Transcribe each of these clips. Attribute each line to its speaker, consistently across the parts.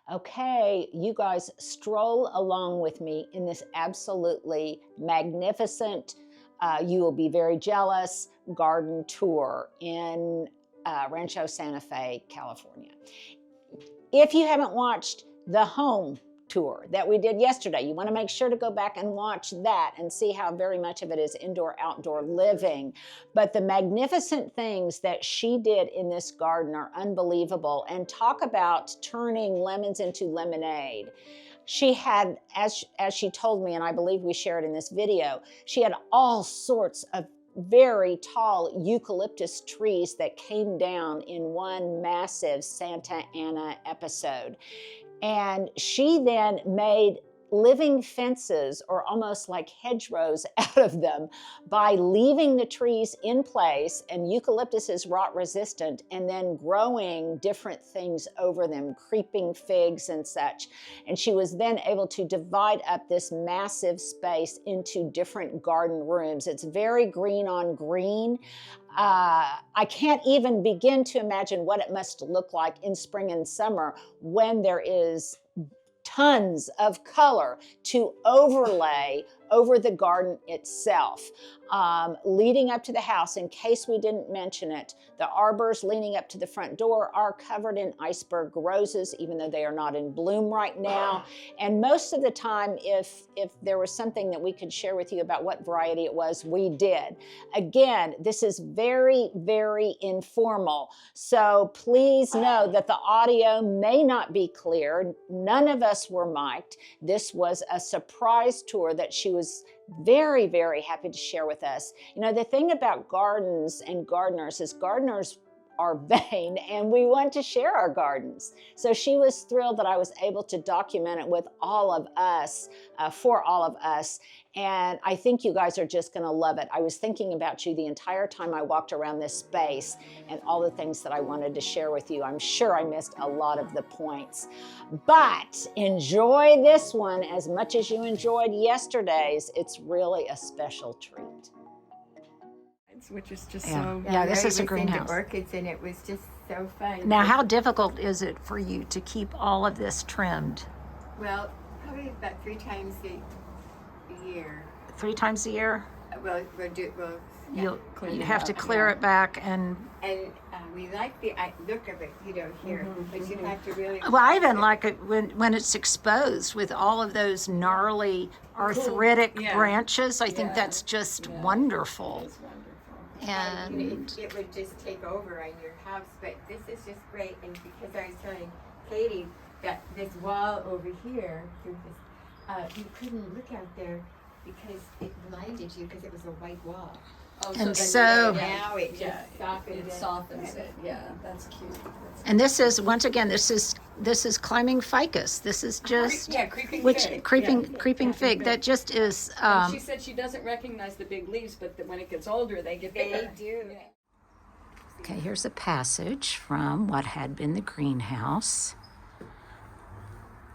Speaker 1: Okay, you guys stroll along with me in this absolutely magnificent, you will be very jealous, garden tour in Rancho Santa Fe, California. If you haven't watched the home tour that we did yesterday, you want to make sure to go back and watch that and see how very much of it is indoor-outdoor living. But the magnificent things that she did in this garden are unbelievable. And talk about turning lemons into lemonade. She had, as she told me, and I believe we shared in this video, she had all sorts of very tall eucalyptus trees that came down in one massive Santa Ana episode. And she then made living fences, or almost like hedgerows, out of them by leaving the trees in place, and eucalyptus is rot resistant, and then growing different things over them, creeping figs and such. And she was then able to divide up this massive space into different garden rooms. It's very green on green. I can't even begin to imagine what it must look like in spring and summer when there is tons of color to overlay over the garden itself. Leading up to the house, in case we didn't mention it, the arbors leaning up to the front door are covered in iceberg roses, even though they are not in bloom right now. And most of the time, if there was something that we could share with you about what variety it was, we did. Again, this is very, very informal. So please know that the audio may not be clear. None of us were mic'd. This was a surprise tour that she was very, very happy to share with us. You know, the thing about gardens and gardeners is gardeners are vain, and we want to share our gardens. So she was thrilled that I was able to document it with all of us, for all of us. And I think you guys are just going to love it. I was thinking about you the entire time I walked around this space and all the things that I wanted to share with you. I'm sure I missed a lot of the points. But enjoy this one as much as you enjoyed yesterday's. It's really a special treat.
Speaker 2: Which is just
Speaker 3: so
Speaker 1: yeah, this is a greenhouse.
Speaker 3: Orchids, and it was just so fun.
Speaker 1: Now, how difficult is it for you to keep all of this trimmed?
Speaker 3: Well, probably about 3 times a year.
Speaker 1: 3 times a year?
Speaker 3: Well,
Speaker 1: You have to clear it back and
Speaker 3: we like the look of it, here, but you have to really.
Speaker 1: Well, I even like it when it's exposed with all of those gnarly arthritic branches. I think that's just wonderful. And
Speaker 3: it would just take over on your house, but this is just great. And because I was telling Katie that this wall over here, you couldn't look out there because it blinded you because it was a white wall.
Speaker 2: Oh,
Speaker 1: and so
Speaker 3: now it just
Speaker 2: softens it. Yeah, that's cute.
Speaker 1: And this is, once again, this is climbing ficus. This is just creeping fig. That just is.
Speaker 2: She said she doesn't recognize the big leaves, but when it gets older, they get bigger.
Speaker 3: They do.
Speaker 1: Okay, here's a passage from what had been the greenhouse.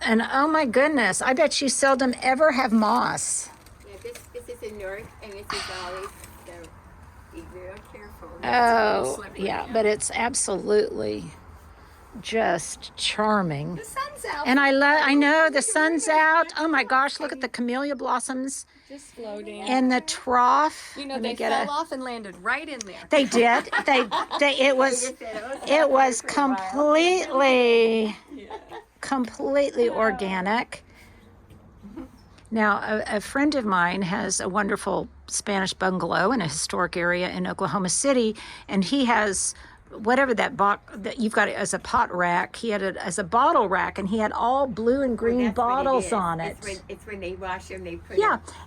Speaker 1: And oh my goodness, I bet you seldom ever have moss.
Speaker 3: Yeah, this is in north, and this is always. Be real careful.
Speaker 1: Oh, yeah, but it's absolutely just charming.
Speaker 2: The sun's out.
Speaker 1: And I know the sun's out. Oh my gosh, look at the camellia blossoms
Speaker 2: just floating
Speaker 1: in the trough.
Speaker 2: They fell off and landed right in there.
Speaker 1: They did. It was completely organic. Now, a friend of mine has a wonderful Spanish bungalow in a historic area in Oklahoma City, and he has whatever that box that you've got it as a pot rack. He had it as a bottle rack, and he had all blue and green bottles on it.
Speaker 3: It's when they wash them, they put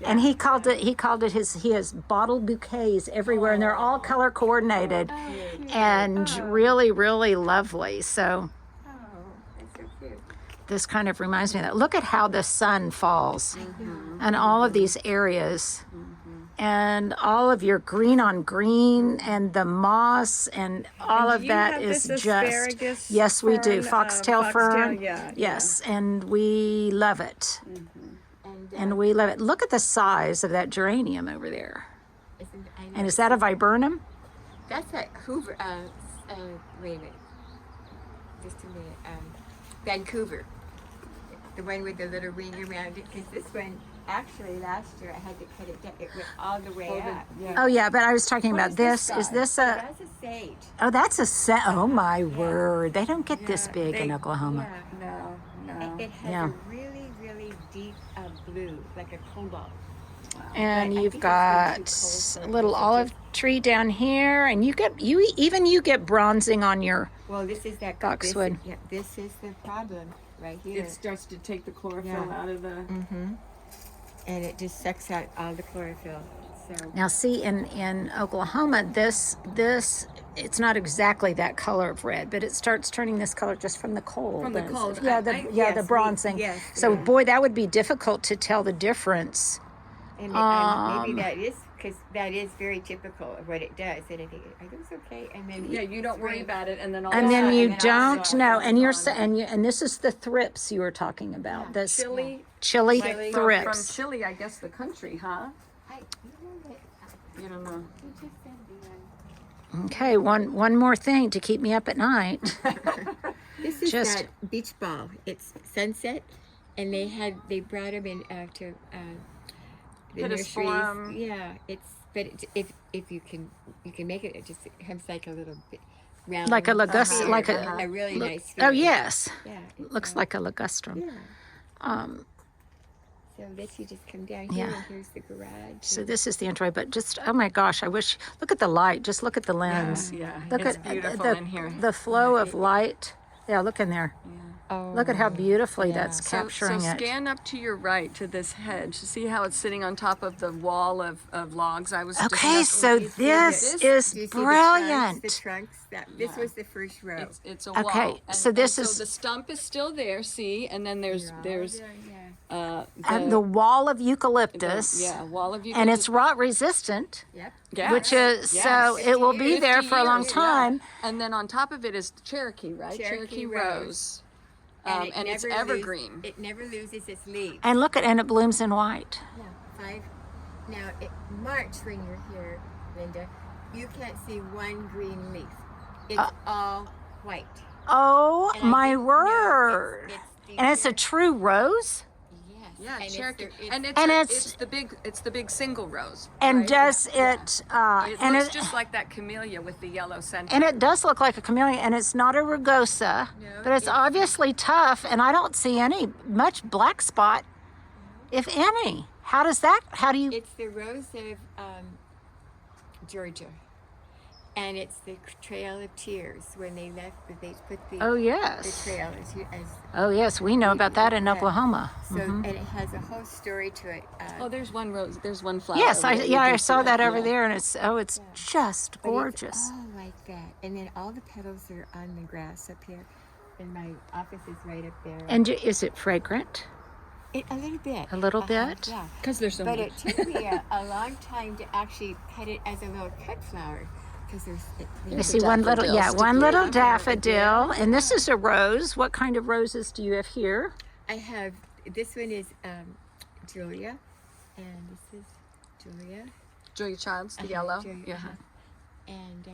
Speaker 1: and he called it he has bottle bouquets everywhere, and they're all color coordinated and really, really lovely. So this kind of reminds me of that. Look at how the sun falls on all of these areas. And all of your green on green and the moss and all of that is just, yes, we do. Foxtail fern. Yes, and we love it. And we love it. Look at the size of that geranium over there. And is that a viburnum?
Speaker 3: That's a Hoover, wait a minute. Just a minute. Vancouver. the one with the little ring around it, because this one, actually, last year I had to cut it down. It went all the way up.
Speaker 1: Oh yeah, but I was talking
Speaker 2: What
Speaker 1: about
Speaker 2: is this
Speaker 1: this. Is
Speaker 2: size?
Speaker 1: this
Speaker 3: Oh,
Speaker 1: a?
Speaker 3: that's a sage.
Speaker 1: Oh, that's a set. Oh my
Speaker 3: Yeah.
Speaker 1: word! They don't get this
Speaker 3: Yeah,
Speaker 1: big in
Speaker 3: they-
Speaker 1: Oklahoma.
Speaker 3: Yeah.
Speaker 2: No.
Speaker 3: It has
Speaker 1: Yeah.
Speaker 3: a really, really deep blue, like a cobalt.
Speaker 1: And
Speaker 3: But I
Speaker 1: you've
Speaker 3: think
Speaker 1: got
Speaker 3: it's been too
Speaker 1: a
Speaker 3: cold for
Speaker 1: little
Speaker 3: it to
Speaker 1: olive tree down here, and you get bronzing on your
Speaker 3: Well, this is that
Speaker 1: boxwood.
Speaker 3: This is the problem right here.
Speaker 2: It starts to take the chlorophyll
Speaker 3: Yeah.
Speaker 2: out of the.
Speaker 3: Mm-hmm. And it just sucks out all the chlorophyll. So
Speaker 1: Now, see, in Oklahoma, this it's not exactly that color of red, but it starts turning this color just from the cold.
Speaker 2: From the
Speaker 1: And it's-
Speaker 2: cold.
Speaker 1: Yeah,
Speaker 2: I-
Speaker 1: the
Speaker 3: yes,
Speaker 1: bronzing.
Speaker 3: yes,
Speaker 1: So,
Speaker 3: yeah.
Speaker 1: boy, that would be difficult to tell the difference.
Speaker 3: and
Speaker 1: Um,
Speaker 3: maybe that is because that is very typical of what it does. And I think I think it's okay. And then
Speaker 2: Yeah, you don't worry about it, and then all
Speaker 1: And
Speaker 2: of a
Speaker 1: then
Speaker 2: sudden
Speaker 1: you
Speaker 2: it's
Speaker 1: don't
Speaker 2: all
Speaker 1: know, and you're
Speaker 2: gone.
Speaker 1: and this is the thrips you were talking about.
Speaker 3: Yeah.
Speaker 1: This
Speaker 2: Chili,
Speaker 1: chili
Speaker 3: Chili.
Speaker 2: from
Speaker 1: thrips.
Speaker 2: Chile, I guess the country, huh? You don't know.
Speaker 3: you just sent me
Speaker 1: Okay, one more thing to keep me up at night.
Speaker 3: This is
Speaker 1: Just-
Speaker 3: that beach ball. It's sunset, and they brought them in to the
Speaker 2: Hit a
Speaker 3: nurseries.
Speaker 2: storm.
Speaker 3: Yeah, if you can make it. It just comes like a little bit round,
Speaker 1: Like a ligustrum,
Speaker 3: sphere,
Speaker 1: like
Speaker 3: a really nice.
Speaker 1: Oh
Speaker 3: sphere.
Speaker 1: yes,
Speaker 3: Yeah. it's,
Speaker 1: looks like a ligustrum.
Speaker 3: Yeah. So this you just come down here,
Speaker 1: Yeah.
Speaker 3: and here's the garage.
Speaker 1: So this is the entry, but just oh my gosh, I wish. Look at the light. Just look at the lens.
Speaker 2: Yeah,
Speaker 1: Look
Speaker 2: it's
Speaker 1: at
Speaker 2: beautiful
Speaker 1: the
Speaker 2: in here.
Speaker 1: the flow of light. Yeah, look in there.
Speaker 3: Oh,
Speaker 1: Look at how beautifully
Speaker 3: yeah.
Speaker 1: that's capturing
Speaker 2: so
Speaker 1: it.
Speaker 2: scan up to your right to this hedge. See how it's sitting on top of the wall of logs? I was just
Speaker 1: Okay,
Speaker 2: up-
Speaker 1: so
Speaker 3: you see
Speaker 1: this
Speaker 3: this?
Speaker 1: is
Speaker 3: Do you see
Speaker 1: brilliant.
Speaker 3: The trunks. This was the first row.
Speaker 2: It's a
Speaker 1: Okay,
Speaker 2: wall. And,
Speaker 1: so this
Speaker 2: and
Speaker 1: is-
Speaker 2: so the stump is still there. See, and then there's
Speaker 1: And the wall of eucalyptus.
Speaker 2: wall of
Speaker 1: And it's rot resistant,
Speaker 3: Yep.
Speaker 2: yes,
Speaker 1: which is
Speaker 2: yes.
Speaker 1: so it will be
Speaker 2: 50
Speaker 1: there for a long
Speaker 2: years,
Speaker 1: time.
Speaker 2: yeah. And then on top of it is Cherokee, right?
Speaker 3: Cherokee
Speaker 2: rose.
Speaker 3: And,
Speaker 2: And it's
Speaker 3: never
Speaker 2: evergreen.
Speaker 3: It never loses its leaves.
Speaker 1: And look at and it blooms in white.
Speaker 3: Yeah, Now, March when you're here, Linda, you can't see one green leaf. It's all white.
Speaker 1: Oh
Speaker 3: And I
Speaker 1: my
Speaker 3: think- no,
Speaker 1: word!
Speaker 3: it's
Speaker 1: And it's a true rose.
Speaker 3: Yes.
Speaker 2: Yeah,
Speaker 3: and
Speaker 2: Cherokee.
Speaker 3: It's
Speaker 2: And
Speaker 1: And
Speaker 2: it's the big single rose.
Speaker 1: And
Speaker 2: right?
Speaker 1: does
Speaker 2: Yeah.
Speaker 1: it?
Speaker 2: It
Speaker 1: And
Speaker 2: looks
Speaker 1: it
Speaker 2: just like that camellia with the yellow center.
Speaker 1: and it does look like a camellia, and it's not a rugosa,
Speaker 3: No,
Speaker 1: but it's
Speaker 3: it's-
Speaker 1: obviously tough. And I don't see any much black spot, if any. How does that? How do you?
Speaker 3: It's the rose of Georgia. And it's the Trail of Tears when they left. They put the
Speaker 1: Oh
Speaker 3: the
Speaker 1: yes.
Speaker 3: trail as
Speaker 1: Oh yes, we know about that in
Speaker 3: Yeah.
Speaker 1: Oklahoma.
Speaker 3: so, and it has a whole story to it.
Speaker 2: Oh, there's one rose. There's one flower.
Speaker 1: Yes,
Speaker 2: over there. You
Speaker 1: I
Speaker 2: can
Speaker 1: saw
Speaker 2: see
Speaker 1: that
Speaker 2: it,
Speaker 1: over
Speaker 2: yeah.
Speaker 1: there, and it's just
Speaker 3: But it's
Speaker 1: gorgeous.
Speaker 3: all like that. And then all the petals are on the grass up here. And my office is right up there.
Speaker 1: And is it fragrant?
Speaker 3: A little bit.
Speaker 1: A little bit?
Speaker 3: Yeah.
Speaker 2: Because there's so
Speaker 3: But
Speaker 2: much.
Speaker 3: it took me a long time to actually cut it as a little cut flower. Because
Speaker 1: You see one little,
Speaker 2: daffodil
Speaker 1: yeah, one
Speaker 2: sticky
Speaker 1: little
Speaker 2: up.
Speaker 1: daffodil, and this is a rose. What kind of roses do you have here?
Speaker 3: I have, this one is Julia. And this is Julia.
Speaker 2: Julia Childs, the
Speaker 3: Uh-huh,
Speaker 2: yellow.
Speaker 3: Julia,
Speaker 2: Yeah.
Speaker 3: uh-huh. And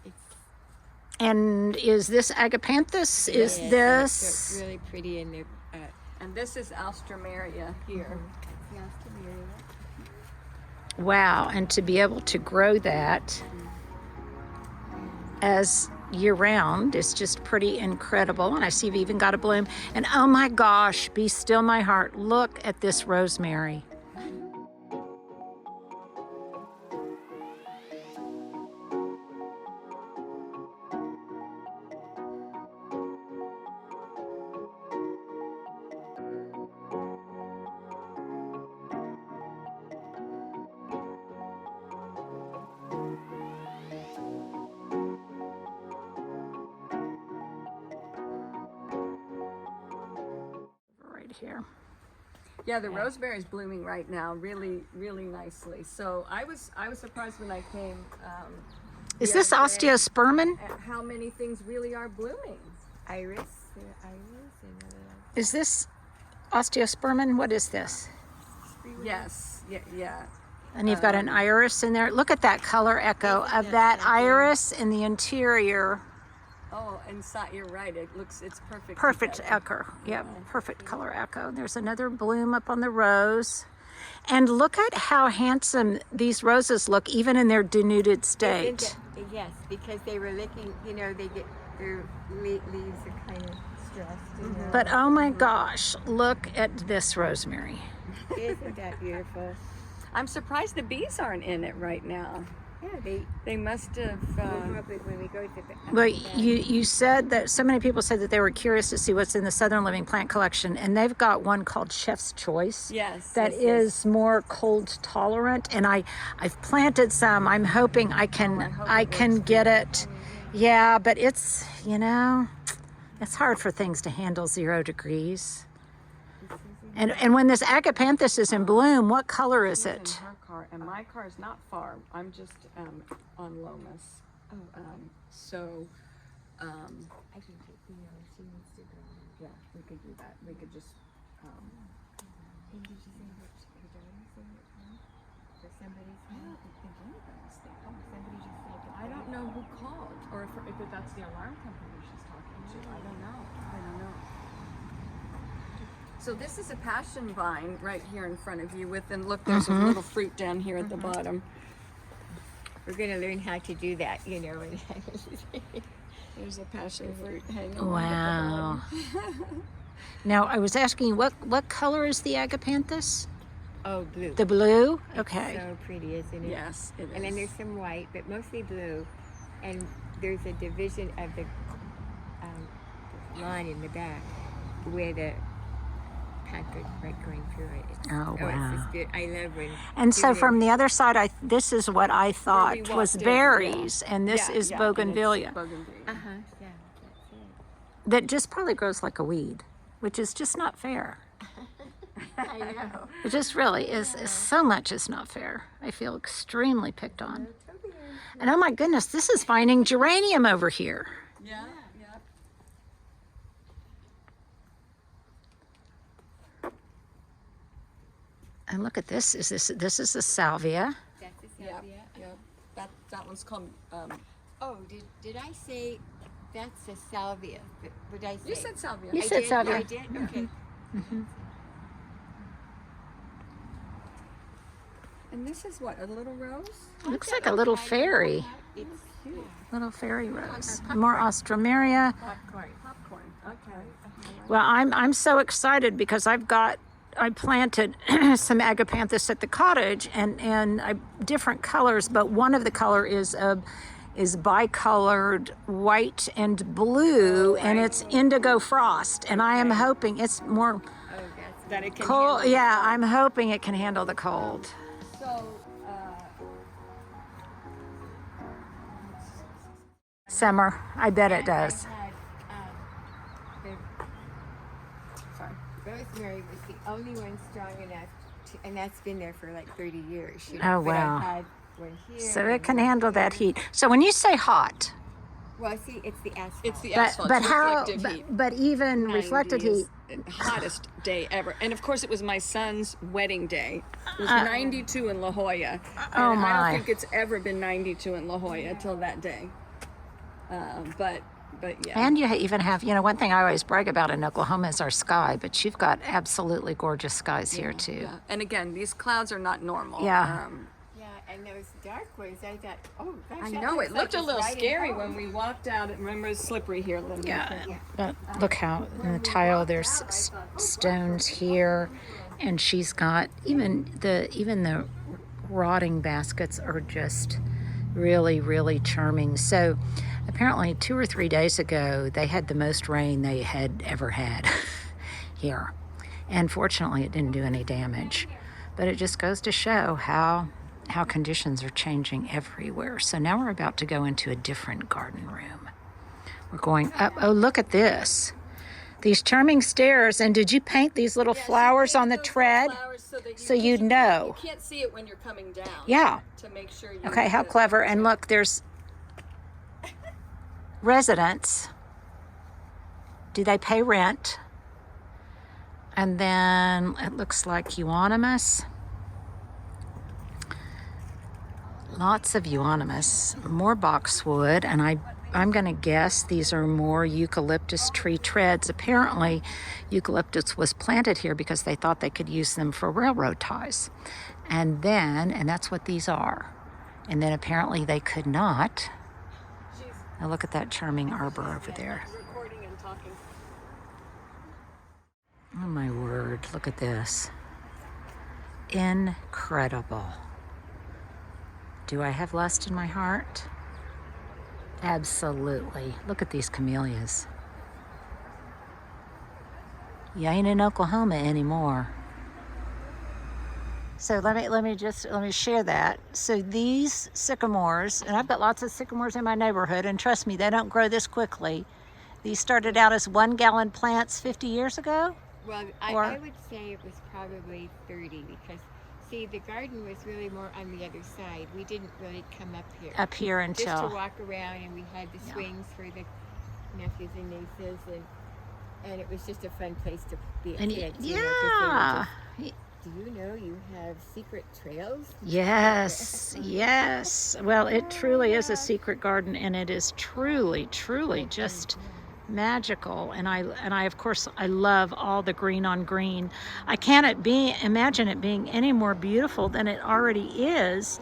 Speaker 3: it's
Speaker 1: And is this agapanthus? Is
Speaker 3: yeah,
Speaker 1: this?
Speaker 3: it's really pretty in there.
Speaker 2: And this is Alstroemeria here.
Speaker 1: Wow, and to be able to grow that as year round is just pretty incredible. And I see you've even got a bloom. And oh my gosh, be still my heart. Look at this rosemary. Right here.
Speaker 2: Yeah, the rosemary is blooming right now, really, really nicely. So I was surprised when I came.
Speaker 1: Is
Speaker 2: the
Speaker 1: this
Speaker 2: other day
Speaker 1: osteospermum?
Speaker 2: at how many things really are blooming.
Speaker 3: Iris.
Speaker 1: Is this osteospermum? What is this?
Speaker 2: Yes, yeah.
Speaker 1: And you've got an iris in there. Look at that color echo of that iris in the interior.
Speaker 2: Oh Oh, inside, you're right. It's perfect.
Speaker 1: Perfect
Speaker 2: together.
Speaker 1: echo. Yep, perfect color echo. There's another bloom up on the rose. And look at how handsome these roses look, even in their denuded state.
Speaker 3: Yes, because they were licking, you know, their leaves are kind of stressed. You know?
Speaker 1: But oh my gosh, look at this rosemary.
Speaker 3: Isn't that beautiful?
Speaker 2: I'm surprised the bees aren't in it right now.
Speaker 3: Yeah,
Speaker 2: They must have.
Speaker 3: probably when we go to the.
Speaker 1: Well, you said that so many people said that they were curious to see what's in the Southern Living Plant Collection, and they've got one called Chef's Choice.
Speaker 2: Yes.
Speaker 1: That is more cold tolerant, and I've planted some. I'm hoping I can get it. Yeah, but it's it's hard for things to handle 0 degrees. And when this agapanthus is in bloom, what color is
Speaker 2: In
Speaker 1: it?
Speaker 2: her car, and my car is not far. I'm just on Lomas. So.
Speaker 3: I can take, you know, she needs to go.
Speaker 2: Yeah, we could do that. We could just.
Speaker 3: And did you say her daughter's in it, huh? Or somebody's
Speaker 2: I
Speaker 3: home?
Speaker 2: don't think anybody's there.
Speaker 3: Somebody just said that.
Speaker 2: I don't know who called, or if that's the alarm company she's talking to. I don't know. So this is a passion vine right here in front of you and look, there's a little fruit down here at the bottom.
Speaker 3: We're going to learn how to do that, you know.
Speaker 2: There's a passion fruit hanging on
Speaker 1: Wow. Now, I was asking you, what color is the agapanthus?
Speaker 3: Oh, blue.
Speaker 1: The blue? Okay.
Speaker 3: So pretty, isn't it?
Speaker 2: Yes, it is.
Speaker 3: And then there's some white, but mostly blue. And there's a division of the line in the back where the path goes right going through it.
Speaker 1: Oh, wow.
Speaker 3: It's just good. I love when.
Speaker 1: And so from the other side, this is what I thought was
Speaker 2: walked in,
Speaker 1: berries, and this
Speaker 2: Yeah,
Speaker 1: is
Speaker 2: yeah,
Speaker 1: bougainvillea.
Speaker 2: and it's bougainvillea.
Speaker 3: Yeah, that's it.
Speaker 1: That just probably grows like a weed, which is just not fair.
Speaker 3: I know.
Speaker 1: It just really is so much is not fair. I feel extremely picked on. And oh my goodness, this is finding geranium over here.
Speaker 2: Yeah.
Speaker 1: And look at this. This is the salvia.
Speaker 3: That's a
Speaker 2: Yeah.
Speaker 3: salvia.
Speaker 2: That one's called.
Speaker 3: Oh, did I say that's a salvia? What did I say?
Speaker 2: You said salvia.
Speaker 1: You
Speaker 3: I
Speaker 1: said
Speaker 3: did?
Speaker 1: salvia.
Speaker 3: I did? Okay.
Speaker 2: And this is what, a little rose?
Speaker 1: Looks like a little fairy.
Speaker 3: It's cute.
Speaker 1: Little fairy rose. More Ostromeria.
Speaker 3: Popcorn.
Speaker 2: Popcorn. Okay.
Speaker 1: Well, I'm so excited because I planted some agapanthus at the cottage and different colors, but one of the color is bicolored white and blue, and it's indigo frost, and I am hoping it's more
Speaker 3: Oh, that's
Speaker 2: That it can
Speaker 1: cold.
Speaker 2: handle.
Speaker 1: Yeah, I'm hoping it can handle the cold.
Speaker 2: So,
Speaker 1: Summer, I bet it does.
Speaker 3: I had,
Speaker 2: sorry.
Speaker 3: the rosemary was the only one strong enough, and that's been there for like 30 years. You
Speaker 1: Oh,
Speaker 3: know, but
Speaker 1: wow.
Speaker 3: I had one here.
Speaker 1: So
Speaker 3: and
Speaker 1: it can
Speaker 3: one
Speaker 1: handle that
Speaker 3: here.
Speaker 1: heat. So when you say hot,
Speaker 3: Well, see, it's the asphalt.
Speaker 2: It's the
Speaker 1: but
Speaker 2: asphalt.
Speaker 1: but
Speaker 2: it's
Speaker 1: how?
Speaker 2: reflective heat.
Speaker 1: But even reflected
Speaker 2: 90
Speaker 1: heat.
Speaker 2: is the hottest day ever. And of course, it was my son's wedding day. It was 92 in La Jolla. And
Speaker 1: Oh,
Speaker 2: I
Speaker 1: my.
Speaker 2: don't think it's ever been 92 in La Jolla till that day. But yeah.
Speaker 1: And you even have, one thing I always brag about in Oklahoma is our sky, but you've got absolutely gorgeous skies here too.
Speaker 2: Yeah. And again, these clouds are not normal.
Speaker 1: Yeah.
Speaker 3: Yeah, and those dark ones, I thought, oh, gosh.
Speaker 2: I
Speaker 3: that
Speaker 2: know,
Speaker 3: looks
Speaker 2: it
Speaker 3: like
Speaker 2: looked a
Speaker 3: it's
Speaker 2: little
Speaker 3: right in
Speaker 2: scary
Speaker 3: home.
Speaker 2: when we walked out. Remember, it's slippery here, Linda.
Speaker 1: Yeah, but look how in the tile there's stones here, and she's got even the rotting baskets are just really, really charming. So apparently 2 or 3 days ago they had the most rain they had ever had here, and fortunately it didn't do any damage, but it just goes to show how conditions are changing everywhere. So now we're about to go into a different garden room. We're going up. Oh, look at this. These charming stairs. And did you paint these little flowers on the tread? So you'd know.
Speaker 2: You can't see it when you're coming down.
Speaker 1: Yeah.
Speaker 2: To make sure you.
Speaker 1: Okay, how clever. And look, there's residents. Do they pay rent? And then it looks like euonymus. Lots of euonymus, more boxwood, and I'm going to guess these are more eucalyptus tree treads. Apparently, eucalyptus was planted here because they thought they could use them for railroad ties. And that's what these are. And then apparently they could not. Now look at that charming arbor over there.
Speaker 2: Recording and talking.
Speaker 1: Oh my word, look at this. Incredible. Do I have lust in my heart? Absolutely. Look at these camellias. You ain't in Oklahoma anymore. So let me share that. So these sycamores, and I've got lots of sycamores in my neighborhood, and trust me, they don't grow this quickly. These started out as 1-gallon plants 50 years ago.
Speaker 3: Well, I would say it was probably 30 because, see, the garden was really more on the other side. We didn't really come up here.
Speaker 1: Up here until...
Speaker 3: Just to walk around, and we had the swings for the nephews and nieces, and it was just a fun place to be a kid.
Speaker 1: Yeah.
Speaker 3: Do you know you have secret trails?
Speaker 1: Yes, yes. Well, it truly is a secret garden, and it is truly, truly just magical. And I of course I love all the green on green. I can't imagine it being any more beautiful than it already is.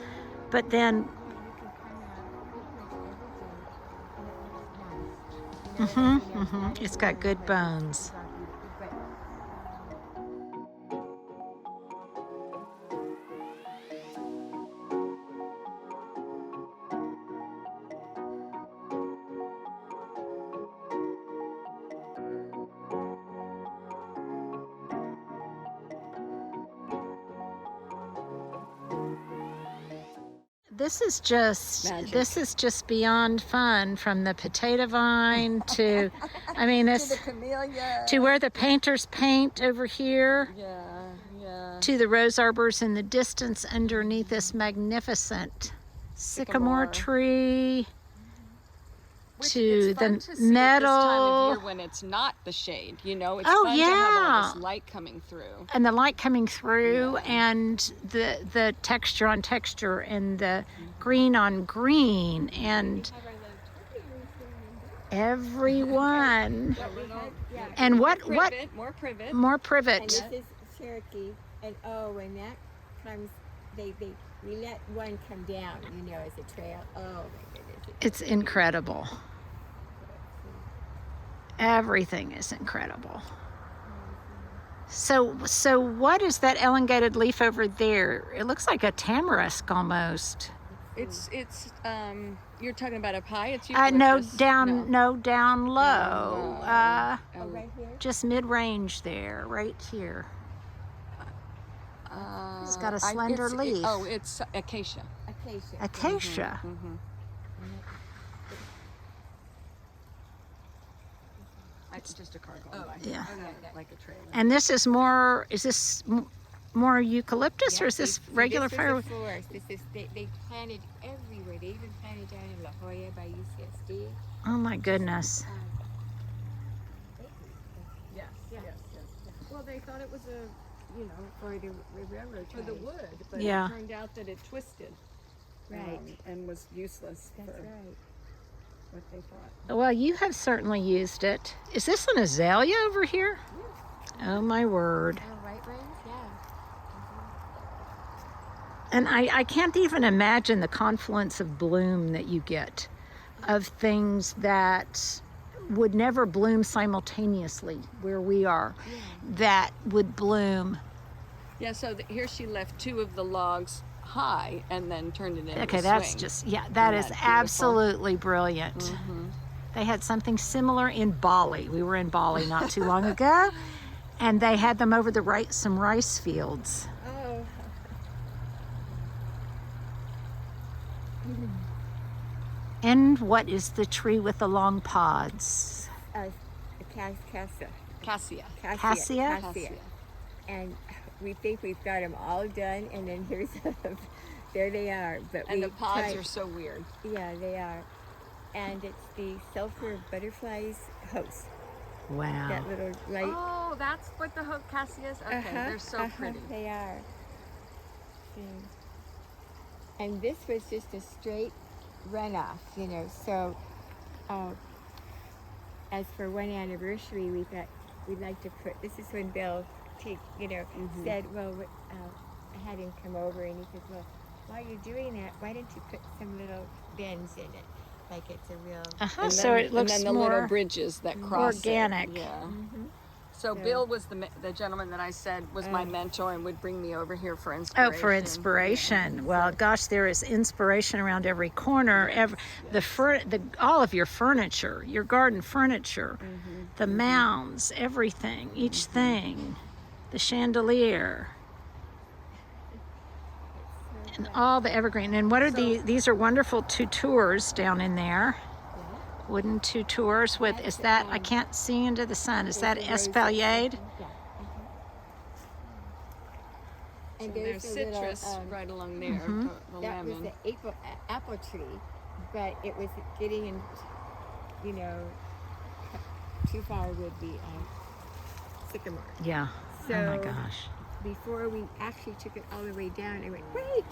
Speaker 1: But then it's got good bones. This is just beyond fun, from the potato vine to, I mean, this,
Speaker 2: To the camellia.
Speaker 1: to where the painters paint over here,
Speaker 2: Yeah.
Speaker 1: to the rose arbors in the distance underneath this magnificent sycamore tree, to
Speaker 2: It's fun
Speaker 1: the
Speaker 2: to see
Speaker 1: meadow.
Speaker 2: At this time of year when it's not the shade, you know, it's
Speaker 1: Oh,
Speaker 2: fun to have all
Speaker 1: yeah.
Speaker 2: this light coming through.
Speaker 1: And the light coming through, and the texture on texture, and the green on green, and everyone. And
Speaker 2: More privet.
Speaker 1: More
Speaker 3: And
Speaker 1: privet.
Speaker 3: this is Cherokee, and when that comes, we let one come down, you know, as a trail. Oh my goodness.
Speaker 1: It's incredible. Everything is incredible. So what is that elongated leaf over there? It looks like a tamarisk almost.
Speaker 2: It's you're talking about up high. It's
Speaker 1: No,
Speaker 2: eucalyptus.
Speaker 1: down low.
Speaker 2: Down low.
Speaker 3: Oh, right here?
Speaker 1: Just mid-range there, right here. It's got a slender leaf.
Speaker 2: It's acacia.
Speaker 3: Acacia.
Speaker 1: Acacia.
Speaker 2: It's just a car going by.
Speaker 1: Yeah.
Speaker 2: Like a trailer.
Speaker 1: And this is more eucalyptus, or is this regular firewood?
Speaker 3: This is a forest. They planted everywhere. They even planted down in La Jolla by UCSD.
Speaker 1: Oh my goodness.
Speaker 2: Yes. Well, they thought it was
Speaker 3: For the railroad
Speaker 2: for the
Speaker 3: ties.
Speaker 2: wood, but
Speaker 1: Yeah.
Speaker 2: it turned out that it twisted.
Speaker 3: Right.
Speaker 2: And was useless
Speaker 3: That's
Speaker 2: for
Speaker 3: right.
Speaker 2: what they thought.
Speaker 1: Well, you have certainly used it. Is this an azalea over here? Oh my word.
Speaker 3: Oh, white rose? Yeah.
Speaker 1: And I can't even imagine the confluence of bloom that you get of things that would never bloom simultaneously where we are, that would bloom.
Speaker 2: Yeah, so here she left 2 of the logs high and then turned it into
Speaker 1: Okay,
Speaker 2: a
Speaker 1: that's
Speaker 2: swing.
Speaker 1: just, that is
Speaker 2: beautiful?
Speaker 1: absolutely brilliant. They had something similar in Bali. We were in Bali not too long ago, and they had them over some rice fields.
Speaker 3: Oh.
Speaker 1: And what is the tree with the long pods?
Speaker 3: Cassia.
Speaker 2: Cassia.
Speaker 1: Cassia?
Speaker 3: And we think we've got them all done, and then here's there they are. But
Speaker 2: And
Speaker 3: we
Speaker 2: the pods
Speaker 3: tried-
Speaker 2: are so weird.
Speaker 3: Yeah, they are. And it's the sulfur butterflies host.
Speaker 1: Wow.
Speaker 3: That little light.
Speaker 2: Oh, that's what the cassias. Okay, they're so pretty.
Speaker 3: They are. And this was just a straight runoff, so as for one anniversary, we thought we'd like to put. This is when Bill, said, well, I had him come over, and he said, well, while you're doing that, why don't you put some little bends in it, like it's a real.
Speaker 2: So it looks and then the little bridges that cross
Speaker 1: organic.
Speaker 2: It. Yeah. So Bill was the gentleman that I said was my mentor and would bring me over here for inspiration.
Speaker 1: Oh, for inspiration. Well, gosh, there is inspiration around every corner. All of your furniture, your garden furniture, the mounds, everything, each thing, the chandelier, and all the evergreen. And what are these are wonderful tutors down in there. Wooden tutors with, is that, I can't see into the sun, is that espalier?
Speaker 3: And
Speaker 2: so there's citrus right along there, the
Speaker 3: that
Speaker 2: lemon.
Speaker 3: Was the apple tree, but it was getting in, too far would be sycamore.
Speaker 1: Yeah.
Speaker 3: So
Speaker 1: oh my gosh.
Speaker 3: Before we actually took it all the way down, I went, wait!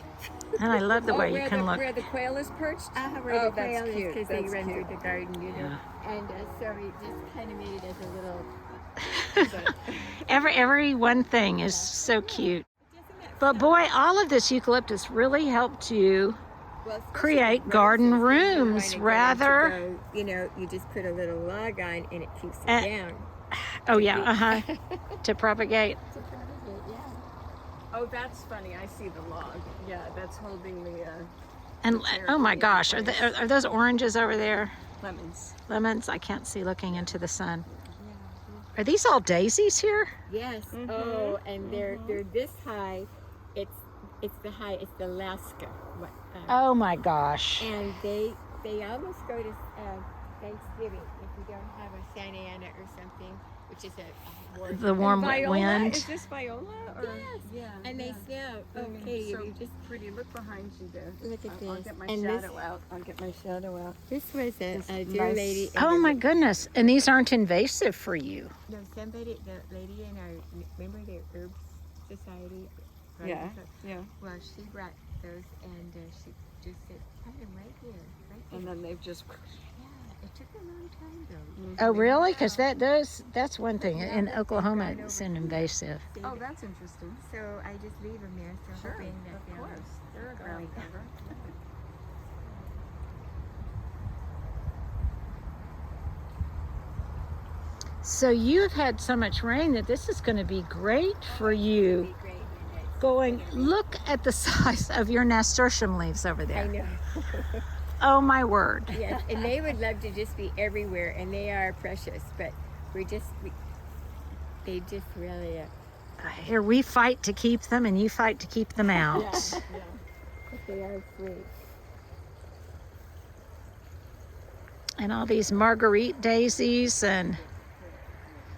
Speaker 1: And I love the way you can look.
Speaker 2: Where the quail is perched?
Speaker 3: Where the quail
Speaker 2: that's
Speaker 3: is,
Speaker 2: cute.
Speaker 3: because they run through the garden,
Speaker 1: Yeah.
Speaker 3: And so we just kind of made it as a little...
Speaker 1: Every one thing is so cute. But boy, all of this eucalyptus really helped you create garden rooms, rather.
Speaker 3: You just put a little log on and it keeps it down.
Speaker 1: Oh yeah, to propagate.
Speaker 2: Oh, that's funny. I see the log. Yeah, that's holding the.
Speaker 1: And oh my gosh, are those oranges over there?
Speaker 2: Lemons.
Speaker 1: Lemons. I can't see looking into the sun. Are these all daisies here?
Speaker 3: Yes. Oh, and they're this high. It's the high. It's the Alaska.
Speaker 1: Oh my gosh.
Speaker 3: And they almost go to Thanksgiving if we don't have a Santa Ana or something, which is
Speaker 1: the warm wind.
Speaker 2: Is this viola? Or?
Speaker 3: Yes.
Speaker 2: Yeah.
Speaker 3: And they smell. Okay,
Speaker 2: so
Speaker 3: you just
Speaker 2: pretty. Look behind you there.
Speaker 3: Look at this.
Speaker 2: I'll get my
Speaker 3: and
Speaker 2: shadow out. I'll get my shadow out.
Speaker 3: This was a dear
Speaker 2: nice.
Speaker 3: lady.
Speaker 1: Oh my goodness! And these aren't invasive for you.
Speaker 3: No, the lady in our, remember the Herb Society? Right?
Speaker 2: Yeah. Yeah.
Speaker 3: Well, she brought those, and she just said, "Put them right here, right here."
Speaker 2: And then they've just.
Speaker 3: Yeah, it took a long time though.
Speaker 1: Oh really? Because that's one thing. In Oklahoma, it's an invasive.
Speaker 2: Oh, that's interesting.
Speaker 3: So I just leave them there, so hoping that
Speaker 2: of course. They're a ground cover.
Speaker 1: So you've had so much rain that this is going to be great for you. Going, look at the size of your nasturtium leaves over there.
Speaker 3: I know.
Speaker 1: Oh my word.
Speaker 3: Yes, and they would love to just be everywhere, and they are precious, but they just really...
Speaker 1: Here we fight to keep them, and you fight to keep them out.
Speaker 3: Yeah. But they are sweet.
Speaker 1: And all these marguerite daisies and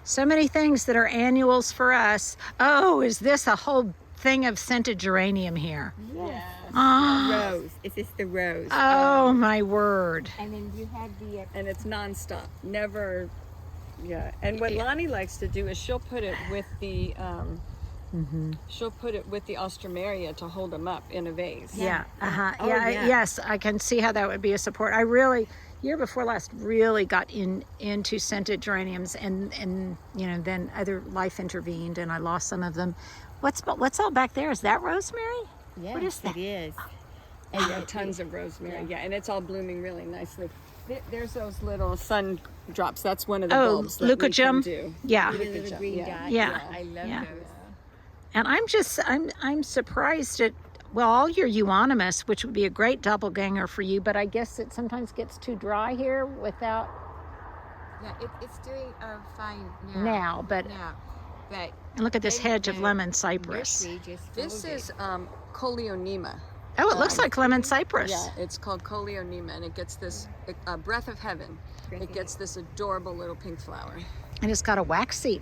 Speaker 1: so many things that are annuals for us. Oh, is this a whole thing of scented geranium here?
Speaker 3: Yes.
Speaker 1: Oh,
Speaker 3: Rose. It's just the rose.
Speaker 1: oh my word.
Speaker 3: And then you have the...
Speaker 2: And it's nonstop. Never... Yeah. And what Lonnie likes to do is she'll put it with the... She'll put it with the Ostromeria to hold them up in a vase.
Speaker 1: Yeah.
Speaker 3: Oh,
Speaker 1: Yeah.
Speaker 3: yeah.
Speaker 1: Yes, I can see how that would be a support. I really, year before last, really got into scented geraniums, and then other life intervened, and I lost some of them. What's all back there? Is that rosemary?
Speaker 3: Yes,
Speaker 1: What is that?
Speaker 3: it is.
Speaker 2: And you have tons of rosemary. Yeah, and it's all blooming really nicely. There's those little sun drops. That's one of the bulbs that we can
Speaker 1: leucojum.
Speaker 2: do.
Speaker 1: Yeah.
Speaker 3: The little green dot.
Speaker 1: Yeah.
Speaker 3: I love
Speaker 1: Yeah.
Speaker 3: those.
Speaker 1: And I'm surprised at, well, all your euonymus, which would be a great doppelganger for you, but I guess it sometimes gets too dry here without
Speaker 3: Yeah, it's doing fine now.
Speaker 1: now, but
Speaker 3: But
Speaker 1: and look at this
Speaker 3: then
Speaker 1: hedge of
Speaker 3: the
Speaker 1: lemon cypress.
Speaker 3: nursery just
Speaker 2: This
Speaker 3: folded.
Speaker 2: is Coleonema.
Speaker 1: Oh, it looks like lemon cypress.
Speaker 2: Yeah, it's called Coleonema, and it gets this breath of heaven. It gets this adorable little pink flower.
Speaker 1: And it's got a waxy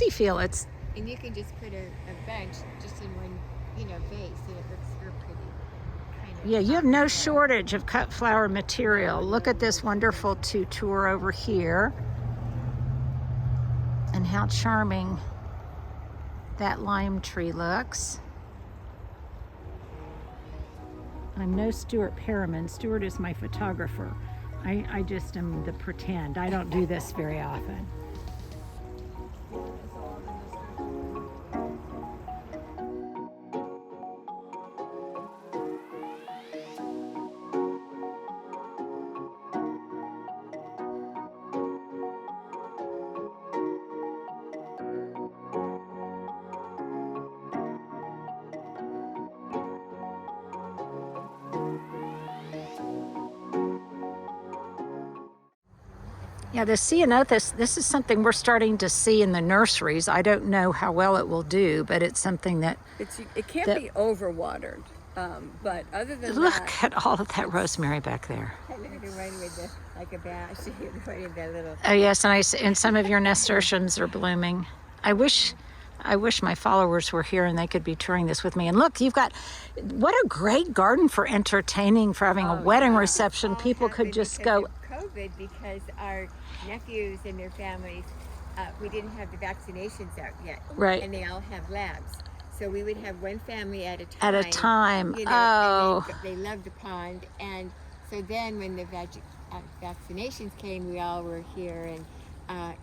Speaker 1: feel. It's
Speaker 3: And you can just put a bunch just in one, vase, and it looks real pretty.
Speaker 1: yeah, you have no shortage of cut flower material. Look at this wonderful tutor over here. And how charming that lime tree looks. I'm no Stuart Perriman. Stuart is my photographer.
Speaker 4: I just am the pretend. I don't do this very often. Yeah, the ceanothus, this is something we're starting to see in the nurseries. I don't know how well it will do, but it's something that...
Speaker 2: It can't be overwatered, but other than
Speaker 4: Look
Speaker 2: that...
Speaker 4: at all of that rosemary back there.
Speaker 3: I look at the one with the, like a bash, with that little.
Speaker 4: Oh yes, and some of your nasturtiums are blooming. I wish my followers were here and they could be touring this with me. And look, you've got, what a great garden for entertaining, for having a wedding reception. People could just go...
Speaker 3: COVID, because our nephews and their families, we didn't have the vaccinations out yet.
Speaker 4: Right.
Speaker 3: And they all have labs. So we would have one family at a time.
Speaker 4: At a time.
Speaker 3: You know,
Speaker 4: Oh.
Speaker 3: and they loved the pond. And so then when the vaccinations came, we all were here, and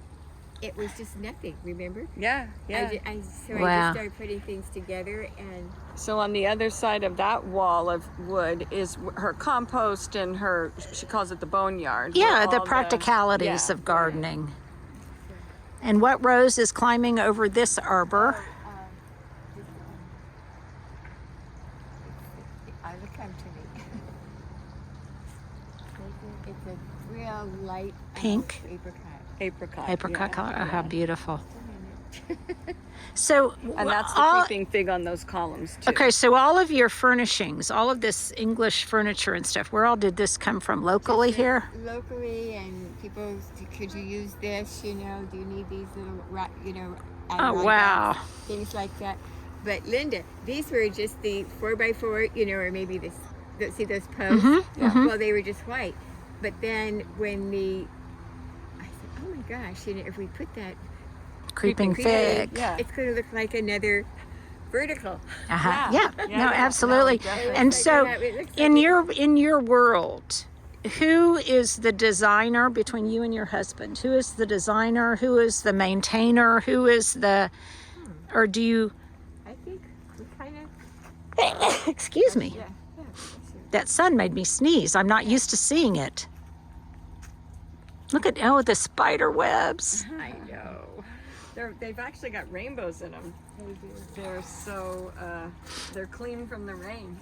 Speaker 3: it was just nothing, remember?
Speaker 2: Yeah.
Speaker 3: I just started putting things together, and
Speaker 2: So on the other side of that wall of wood is her compost and she calls it the boneyard.
Speaker 4: Yeah,
Speaker 2: where
Speaker 4: the
Speaker 2: all
Speaker 4: practicalities of gardening. And what rose is climbing over this arbor?
Speaker 3: it'll come to me. It's a real light
Speaker 4: Pink.
Speaker 3: apricot.
Speaker 4: Apricot
Speaker 2: yeah,
Speaker 4: color. Oh, how
Speaker 2: yeah.
Speaker 4: beautiful. So,
Speaker 2: And that's the creeping fig on those columns too.
Speaker 4: okay, so all of your furnishings, all of this English furniture and stuff, where all did this come from? Locally here?
Speaker 3: Locally, and people, could you use this? You know, do you need these little, you know?
Speaker 4: Oh, wow.
Speaker 3: Things like that. But Linda, these were just the 4x4, you know, or maybe this. See those posts? Well, they were just white. But then when I said, oh my gosh, you know, if we put that
Speaker 4: Creeping fig.
Speaker 2: Yeah.
Speaker 3: it's going to look like another vertical.
Speaker 4: Uh-huh.
Speaker 2: Yeah.
Speaker 4: Yeah,
Speaker 2: Yeah,
Speaker 4: no,
Speaker 2: yeah.
Speaker 4: absolutely.
Speaker 2: No, definitely.
Speaker 4: And
Speaker 3: Like
Speaker 4: so,
Speaker 3: that, it looks
Speaker 4: in
Speaker 3: like
Speaker 4: your world, who is the designer between you and your husband? Who is the designer? Who is the maintainer? Who is the, or do you,
Speaker 3: I think we kind of,
Speaker 4: excuse me,
Speaker 3: yeah.
Speaker 4: that sun made me sneeze. I'm not used to seeing it. Look at, the spider webs.
Speaker 2: I know. They've actually got rainbows in them. They're so, they're clean from the rain.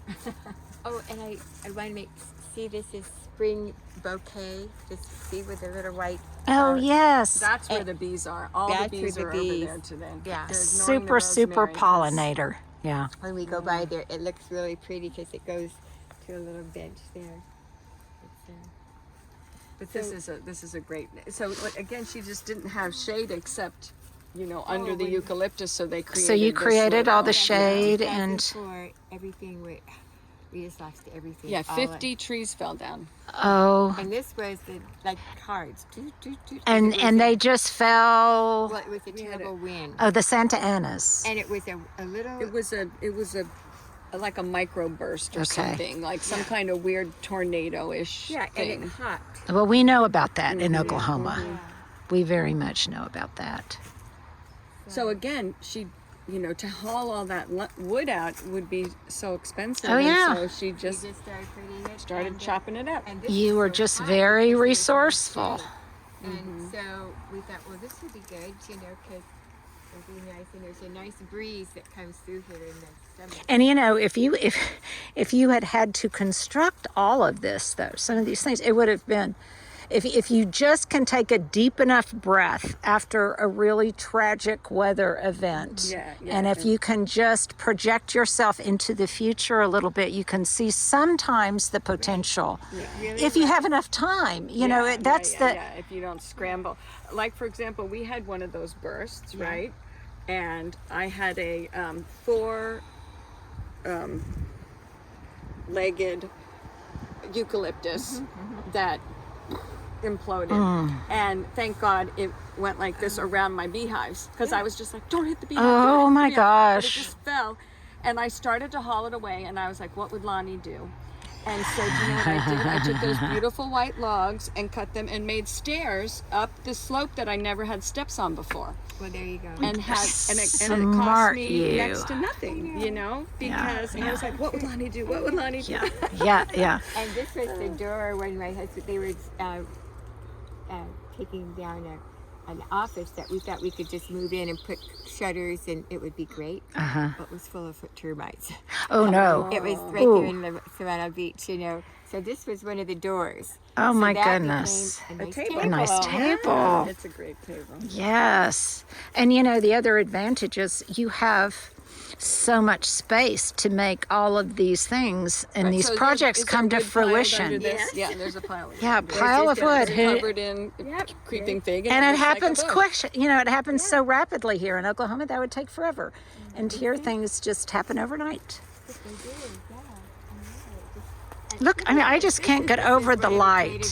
Speaker 3: Oh, and I want to see this is spring bouquet. Just see with the little white.
Speaker 4: Oh, yes.
Speaker 2: That's where the bees are. All the
Speaker 3: That's
Speaker 2: bees
Speaker 3: where
Speaker 2: are
Speaker 3: the bees-
Speaker 2: over there today.
Speaker 3: yeah.
Speaker 2: They're ignoring the
Speaker 4: Super
Speaker 2: rosemary.
Speaker 4: pollinator. Yeah.
Speaker 3: When we go by there, it looks really pretty because it goes to a little bench there. It's,
Speaker 2: But this is a great. So again, she just didn't have shade except, under the eucalyptus. So they created.
Speaker 4: So you
Speaker 2: this
Speaker 4: created all
Speaker 2: little-
Speaker 4: the shade
Speaker 3: yeah,
Speaker 4: and,
Speaker 3: before everything we just lost everything.
Speaker 2: Yeah,
Speaker 3: all
Speaker 2: 50 trees fell down.
Speaker 3: and this was the like cards.
Speaker 4: and they just fell.
Speaker 3: Well, it was a terrible wind,
Speaker 4: Oh, the Santa Anas.
Speaker 3: and it was a little.
Speaker 2: It was a like a microburst or
Speaker 4: Okay.
Speaker 2: something, like some kind of weird tornado-ish
Speaker 3: Yeah,
Speaker 2: thing.
Speaker 3: and it hot.
Speaker 4: Well, we know about that in Oklahoma. We very much know about that.
Speaker 2: So again, she, to haul all that wood out would be so expensive.
Speaker 4: Oh, yeah.
Speaker 2: And so she
Speaker 3: We
Speaker 2: just
Speaker 3: just started putting it.
Speaker 2: started
Speaker 3: and,
Speaker 2: chopping it up.
Speaker 3: and this
Speaker 4: You
Speaker 3: is
Speaker 4: were
Speaker 3: so
Speaker 4: just
Speaker 3: hot
Speaker 4: very
Speaker 3: because there's no
Speaker 4: resourceful.
Speaker 3: shade. And so we thought, well, this would be good, because it'll be nice, and there's a nice breeze that comes through here in the summer.
Speaker 4: And if you had to construct all of this, though, some of these things, it would have been, if you just can take a deep enough breath after a really tragic weather event,
Speaker 2: Yeah,
Speaker 4: and if you can just project yourself into the future a little bit, you can see sometimes the potential.
Speaker 3: Really
Speaker 4: If you have enough time, that's the.
Speaker 2: Yeah, if you don't scramble. Like, for example, we had one of those bursts, right? And I had a four-legged eucalyptus that imploded. And thank God it went like this around my beehives, because I was just like, don't hit the beehive. don't hit
Speaker 4: Oh
Speaker 2: the
Speaker 4: my
Speaker 2: beehive. But it
Speaker 4: gosh.
Speaker 2: just fell. And I started to haul it away, and I was like, what would Lonnie do? And so, do you know what I did? I took those beautiful white logs and cut them and made stairs up the slope that I never had steps on before.
Speaker 3: Well, there you go.
Speaker 2: And it cost
Speaker 4: Smart
Speaker 2: me
Speaker 4: you.
Speaker 2: next to nothing, you know, because I was like, what would Lonnie do? What would Lonnie do?
Speaker 4: Yeah.
Speaker 3: And this was the door when my husband, they were taking down an office that we thought we could just move in and put shutters and it would be great. But it was full of termites.
Speaker 4: Oh no.
Speaker 3: It was right there in the Savannah Beach, you know. So this was one of the doors.
Speaker 4: Oh
Speaker 3: So
Speaker 4: my
Speaker 3: that
Speaker 4: goodness.
Speaker 3: became a
Speaker 2: table.
Speaker 4: A nice table.
Speaker 2: It's a great table.
Speaker 4: Yes. And you know, the other advantage is you have so much space to make all of these things and
Speaker 2: Right,
Speaker 4: these
Speaker 2: so
Speaker 4: projects
Speaker 2: is there
Speaker 4: come to
Speaker 2: wood piled under
Speaker 4: fruition.
Speaker 2: this? Yeah, there's a pile.
Speaker 4: Yeah, pile of wood.
Speaker 2: Covered in creeping fig.
Speaker 4: And it
Speaker 2: looks like a
Speaker 4: happens
Speaker 2: bush.
Speaker 4: quick. You know, it happens so rapidly here in Oklahoma that would take forever. And here things just happen overnight. Look, I mean, I just can't get over the light.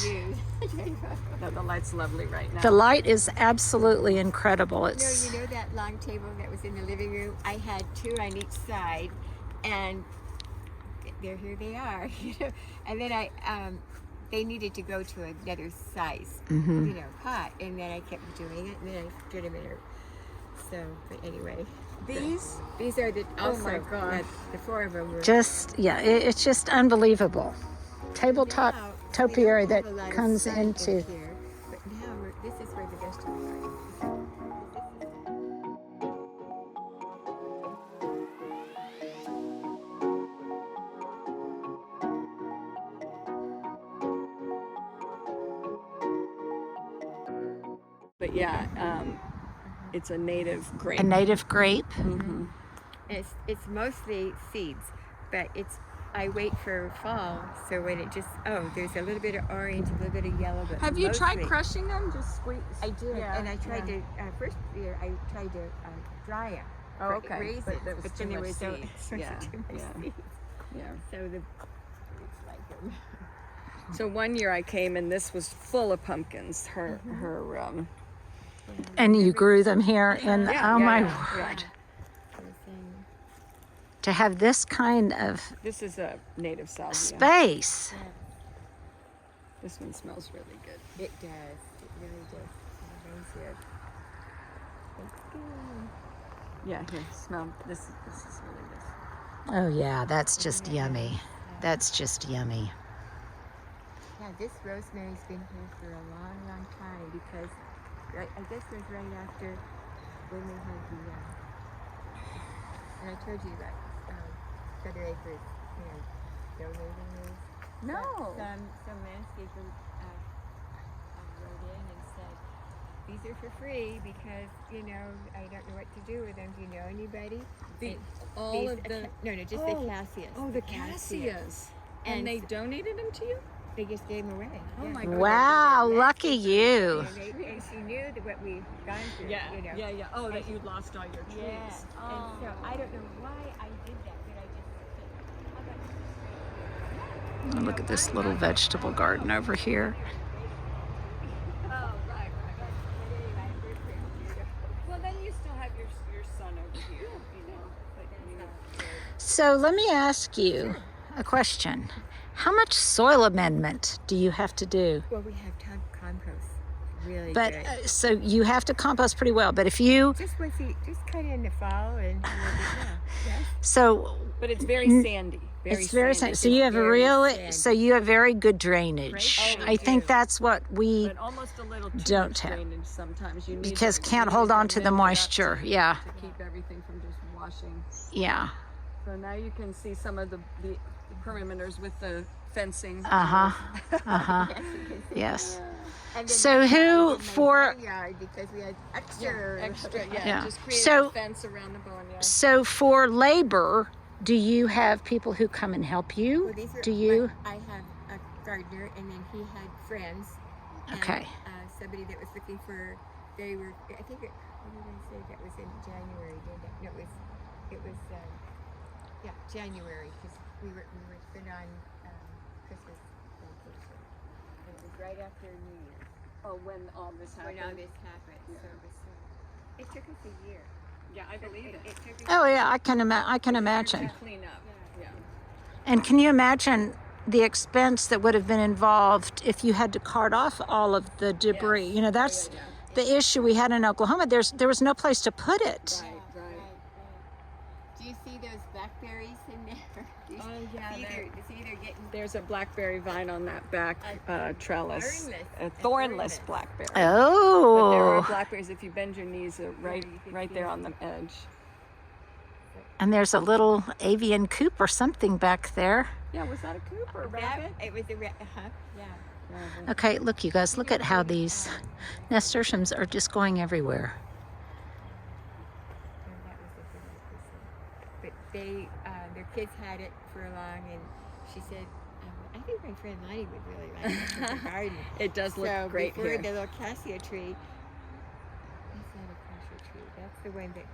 Speaker 2: No, the light's lovely right now.
Speaker 4: The light is absolutely incredible.
Speaker 3: No,
Speaker 4: It's
Speaker 3: you know that long table that was in the living room? I had two on each side, and here they are. You know, and then they needed to go to another size, you know, pot, and then I kept doing it, and then I put them in her. So, but anyway, these are the also
Speaker 2: my gosh.
Speaker 3: the four of them were
Speaker 4: just, yeah, it's just unbelievable. Tabletop
Speaker 3: now, we don't
Speaker 4: topiary
Speaker 3: have
Speaker 4: that
Speaker 3: a lot of
Speaker 4: comes
Speaker 3: sun
Speaker 4: into.
Speaker 3: in here, but now this is where the vegetables are.
Speaker 2: But yeah, it's a native grape.
Speaker 4: A native grape.
Speaker 3: It's mostly seeds, but I wait for fall, so when it just there's a little bit of orange, a little bit of yellow, but
Speaker 2: Have you tried
Speaker 3: mostly-
Speaker 2: crushing them? Just squeeze.
Speaker 3: I did,
Speaker 2: Yeah,
Speaker 3: and I tried
Speaker 2: yeah.
Speaker 3: to first year I tried to dry them.
Speaker 2: Oh, okay.
Speaker 3: Raise
Speaker 2: But
Speaker 3: it,
Speaker 2: there was
Speaker 3: but
Speaker 2: too
Speaker 3: then there
Speaker 2: much
Speaker 3: was
Speaker 2: seeds. Yeah,
Speaker 3: too much
Speaker 2: yeah.
Speaker 3: seeds.
Speaker 2: Yeah.
Speaker 3: So it's like them.
Speaker 2: So one year I came and this was full of pumpkins. Her
Speaker 4: And you grew them here in,
Speaker 2: Yeah,
Speaker 4: oh
Speaker 2: yeah,
Speaker 4: my
Speaker 2: yeah, yeah.
Speaker 4: word. To have this kind of
Speaker 2: This is a native salvia.
Speaker 4: space.
Speaker 2: This one smells really good.
Speaker 3: It does. It really does. It reminds you of Thanksgiving.
Speaker 2: Yeah, here, smell. This is really good.
Speaker 4: Oh yeah, that's just yummy. That's just yummy.
Speaker 3: Yeah, this rosemary's been here for a long, long time because I guess it was right after when they had the, and I told you that Feather Acres, you know, donating these.
Speaker 2: No.
Speaker 3: Some landscaper wrote in and said, these are for free because, you know, I don't know what to do with them. Do you know anybody?
Speaker 2: All of the
Speaker 3: No, just the cassias.
Speaker 2: Oh, the cassias.
Speaker 3: And
Speaker 2: And they donated them to you?
Speaker 3: They just gave them away.
Speaker 2: Oh
Speaker 3: yeah.
Speaker 2: my goodness.
Speaker 4: Wow, lucky you.
Speaker 3: And she knew that what we've gone through,
Speaker 2: Yeah,
Speaker 3: you know.
Speaker 2: yeah. Oh, that you lost all your trees.
Speaker 3: Yeah. And so I don't know why I did that, but I just said, how about
Speaker 4: Look at this little vegetable garden over here.
Speaker 3: oh, right.
Speaker 2: Well, then you still have your son over here, you know. But,
Speaker 4: So let me ask you a question. How much soil amendment do you have to do?
Speaker 3: Well, we have ton compost. Really
Speaker 4: But
Speaker 3: good.
Speaker 4: so you have to compost pretty well. But if you
Speaker 3: Just cut in the fall and yes.
Speaker 4: so
Speaker 2: but it's very sandy.
Speaker 4: it's very sandy. So you have
Speaker 3: very
Speaker 4: really
Speaker 3: sandy.
Speaker 4: you have very good drainage.
Speaker 2: Right? Oh,
Speaker 4: I
Speaker 2: we
Speaker 4: think
Speaker 2: do.
Speaker 4: that's what we
Speaker 2: But almost a little too
Speaker 4: don't
Speaker 2: much
Speaker 4: have.
Speaker 2: drainage sometimes. You need
Speaker 4: because
Speaker 2: to-
Speaker 4: can't
Speaker 2: you
Speaker 4: hold
Speaker 2: need
Speaker 4: on to the
Speaker 2: limit it up
Speaker 4: moisture.
Speaker 2: to-
Speaker 4: Yeah.
Speaker 2: To keep everything from just washing.
Speaker 4: Yeah.
Speaker 2: So now you can see some of the perimeters with the fencing.
Speaker 4: Uh-huh. Uh-huh.
Speaker 3: Yes, you can see.
Speaker 4: Yes.
Speaker 3: And then
Speaker 4: So
Speaker 3: we
Speaker 4: who
Speaker 3: had in my
Speaker 4: for
Speaker 3: barnyard because we had
Speaker 2: Yeah,
Speaker 3: extra.
Speaker 4: Yeah.
Speaker 2: Just create
Speaker 4: So-
Speaker 2: a fence around the barnyard.
Speaker 4: So for labor, do you have people who come and help you?
Speaker 3: Well, these are
Speaker 4: Do you?
Speaker 3: I have a gardener, and then he had friends. And,
Speaker 4: Okay.
Speaker 3: somebody that was looking for. They were. I think. What did I say? That was in January. Didn't it? No, it was. Yeah, January because we were been on Christmas vacation. And it was right after New Year's
Speaker 2: Oh, when all this
Speaker 3: when
Speaker 2: happened.
Speaker 3: all this happened.
Speaker 2: Yeah.
Speaker 3: So it took us a year.
Speaker 2: Yeah, I believe it.
Speaker 3: It took us
Speaker 4: Oh yeah, I can imagine.
Speaker 2: To clean up. Yeah.
Speaker 4: And can you imagine the expense that would have been involved if you had to cart off all of the debris.
Speaker 2: Yes.
Speaker 4: You know, that's the issue we had in Oklahoma. There was no place to put it.
Speaker 2: Right.
Speaker 3: Do you see those blackberries in there?
Speaker 2: Oh, yeah,
Speaker 3: See they're getting
Speaker 2: There's a blackberry vine on that back trellis.
Speaker 3: thornless.
Speaker 2: A thornless blackberry. But there
Speaker 4: Oh,
Speaker 2: are blackberries if you bend your knees right there on the edge.
Speaker 4: and there's a little avian coop or something back there.
Speaker 2: Yeah, was that a coop or a rabbit?
Speaker 3: It was a yeah.
Speaker 4: Okay, look, you guys, look at how these nasturtiums are just going everywhere.
Speaker 3: But they, their kids had it for long, and she said, I think my friend Lonnie would really like it for the garden.
Speaker 2: It does look
Speaker 3: So
Speaker 2: great
Speaker 3: before
Speaker 2: here.
Speaker 3: the little cassia tree, that's not a cassia tree. That's the one that